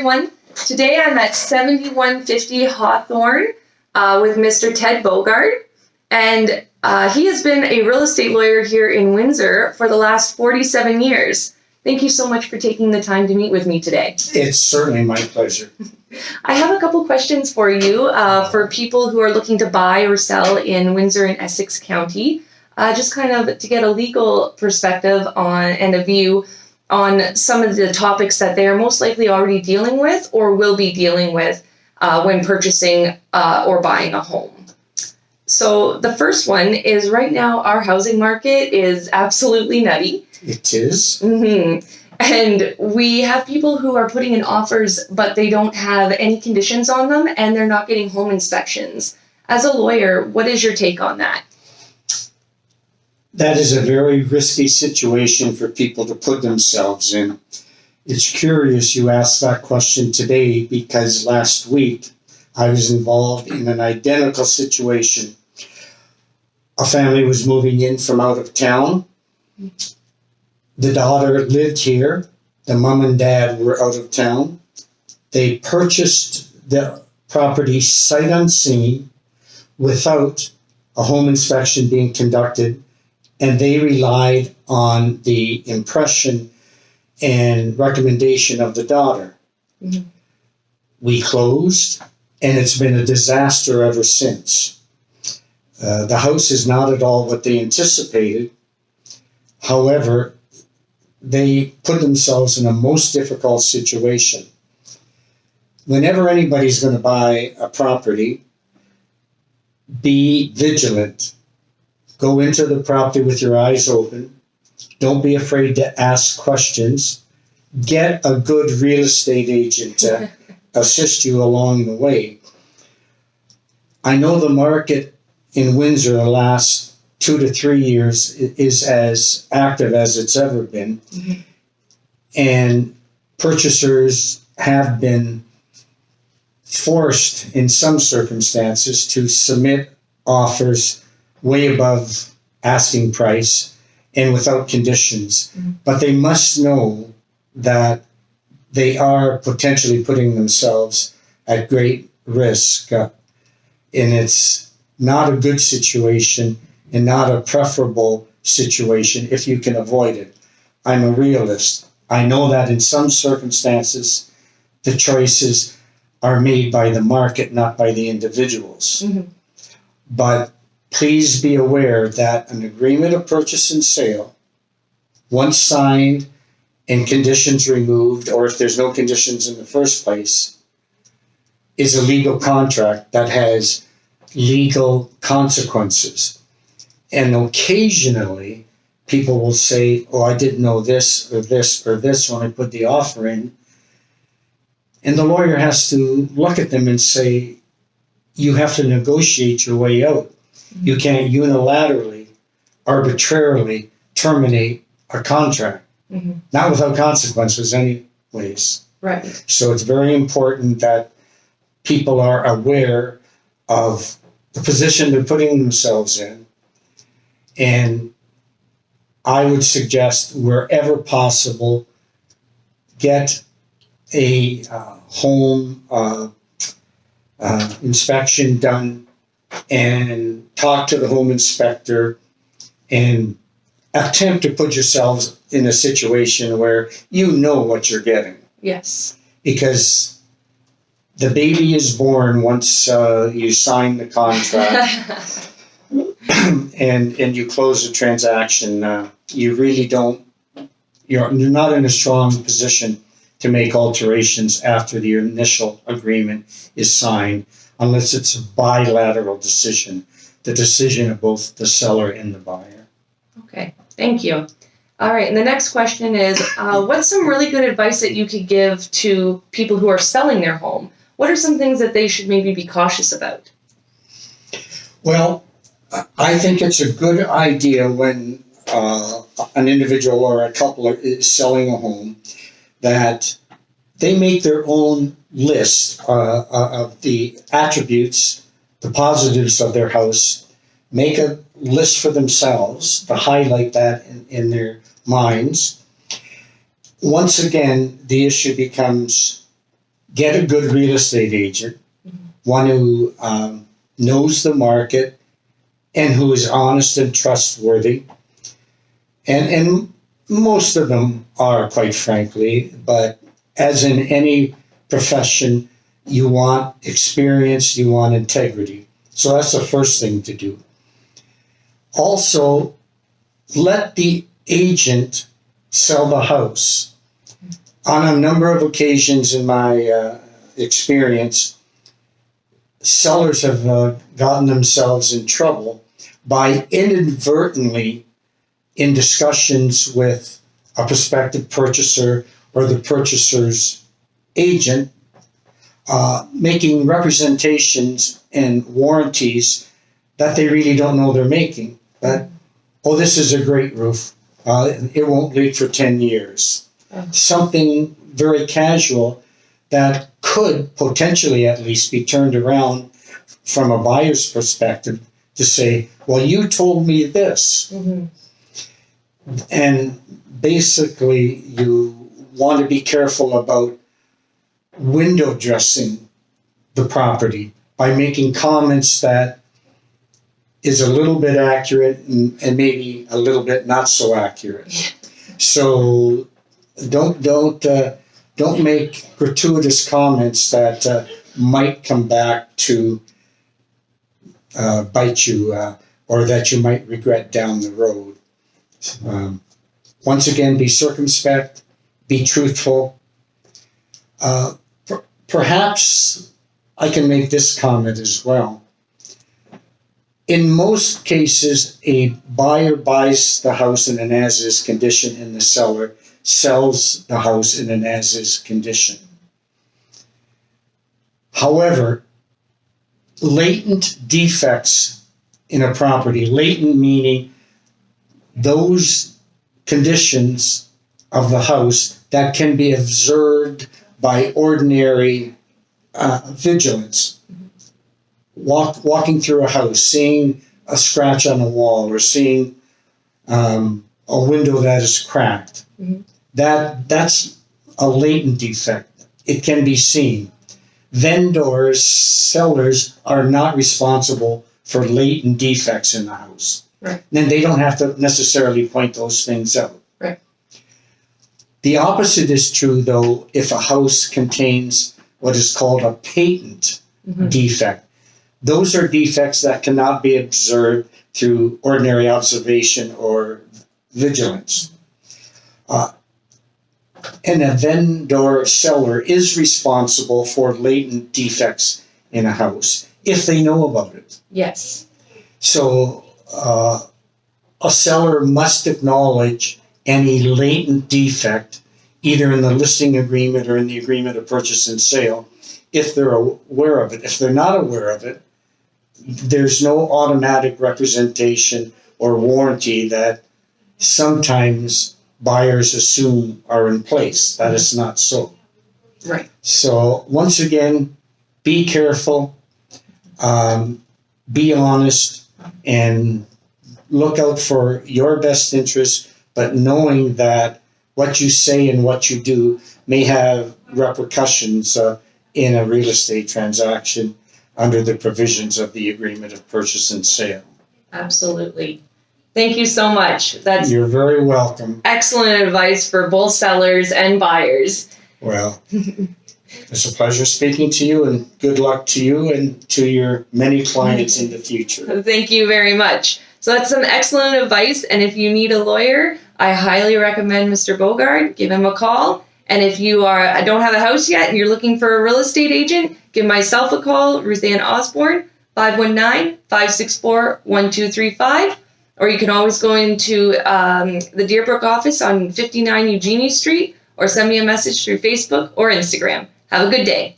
everyone. Today I'm at 7150 Hawthorne with Mr. Ted Bourgard, and he has been a real estate lawyer here in Windsor for the last 47 years. Thank you so much for taking the time to meet with me today. It's certainly my pleasure. I have a couple questions for you for people who are looking to buy or sell in Windsor and Essex County, just kind of to get a legal perspective on and a view on some of the topics that they're most likely already dealing with or will be dealing with when purchasing or buying a home. So the first one is right now our housing market is absolutely nutty. It is. Mm-hmm. And we have people who are putting in offers, but they don't have any conditions on them and they're not getting home inspections. As a lawyer, what is your take on that? That is a very risky situation for people to put themselves in. It's curious you asked that question today because last week I was involved in an identical situation. A family was moving in from out of town. The daughter lived here. The mom and dad were out of town. They purchased the property sight unseen without a home inspection being conducted, and they relied on the impression and recommendation of the daughter. Mm-hmm. We closed, and it's been a disaster ever since. The house is not at all what they anticipated. However, they put themselves in a most difficult situation. Whenever anybody's going to buy a property, be vigilant. Go into the property with your eyes open. Don't be afraid to ask questions. Get a good real estate agent to assist you along the way. I know the market in Windsor the last 2 to 3 years is as active as it's ever been. Mm-hmm. And purchasers have been forced in some circumstances to submit offers way above asking price and without conditions. Mm-hmm. But they must know that they are potentially putting themselves at great risk. And it's not a good situation and not a preferable situation if you can avoid it. I'm a realist. I know that in some circumstances, the choices are made by the market, not by the individuals. Mm-hmm. But please be aware that an agreement of purchase and sale, once signed and conditions removed, or if there's no conditions in the first place, is a legal contract that has legal consequences. And occasionally, people will say, oh, I didn't know this or this or this when I put the offer in. And the lawyer has to look at them and say, you have to negotiate your way out. Mm-hmm. You can't unilaterally, arbitrarily terminate a contract. Mm-hmm. Not without consequences anyways. Right. So it's very important that people are aware of the position they're putting themselves in. And I would suggest wherever possible, get a home inspection done and talk to the home inspector and attempt to put yourselves in a situation where you know what you're getting. Yes. Because the baby is born once you sign the contract and you close the transaction. You really don't, you're not in a strong position to make alterations after the initial agreement is signed, unless it's a bilateral decision, the decision of both the seller and the buyer. Okay, thank you. All right, and the next question is, what's some really good advice that you could give to people who are selling their home? What are some things that they should maybe be cautious about? Well, I think it's a good idea when an individual or a couple is selling a home that they make their own list of the attributes, the positives of their house, make a list for themselves to highlight that in their minds. Once again, the issue becomes get a good real estate agent, one who knows the market and who is honest and trustworthy. And most of them are, quite frankly, but as in any profession, you want experience, you want integrity. So that's the first thing to do. Also, let the agent sell the house. On a number of occasions in my experience, sellers have gotten themselves in trouble by inadvertently, in discussions with a prospective purchaser or the purchaser's agent, making representations and warranties that they really don't know they're making. That, oh, this is a great roof. It won't leak for 10 years. Something very casual that could potentially at least be turned around from a buyer's perspective to say, well, you told me this. Mm-hmm. And basically, you want to be careful about window dressing the property by making comments that is a little bit accurate and maybe a little bit not so accurate. So don't make gratuitous comments that might come back to bite you or that you might regret down the road. Once again, be circumspect, be truthful. Perhaps I can make this comment as well. In most cases, a buyer buys the house in an as-is condition and the seller sells the house in an as-is condition. However, latent defects in a property, latent meaning those conditions of the house that can be observed by ordinary vigilance. Walking through a house, seeing a scratch on a wall or seeing a window that is cracked. Mm-hmm. That's a latent defect. It can be seen. Vendors, sellers are not responsible for latent defects in the house. Right. Then they don't have to necessarily point those things out. Right. The opposite is true, though, if a house contains what is called a patent defect. Those are defects that cannot be observed through ordinary observation or vigilance. And a vendor seller is responsible for latent defects in a house if they know about it. Yes. So a seller must acknowledge any latent defect either in the listing agreement or in the agreement of purchase and sale if they're aware of it. If they're not aware of it, there's no automatic representation or warranty that sometimes buyers assume are in place. That is not so. Right. So once again, be careful, be honest, and look out for your best interest, but knowing that what you say and what you do may have repercussions in a real estate transaction under the provisions of the agreement of purchase and sale. Absolutely. Thank you so much. You're very welcome. Excellent advice for both sellers and buyers. Well, it's a pleasure speaking to you, and good luck to you and to your many clients in the future. Thank you very much. So that's some excellent advice, and if you need a lawyer, I highly recommend Mr. Bourgard. Give him a call. And if you don't have a house yet and you're looking for a real estate agent, give myself a call, Ruth Ann Osborne, 519-564-1235. Or you can always go into the Deerbrook office on 59 Eugenie Street or send me a message through Facebook or Instagram. Have a good day.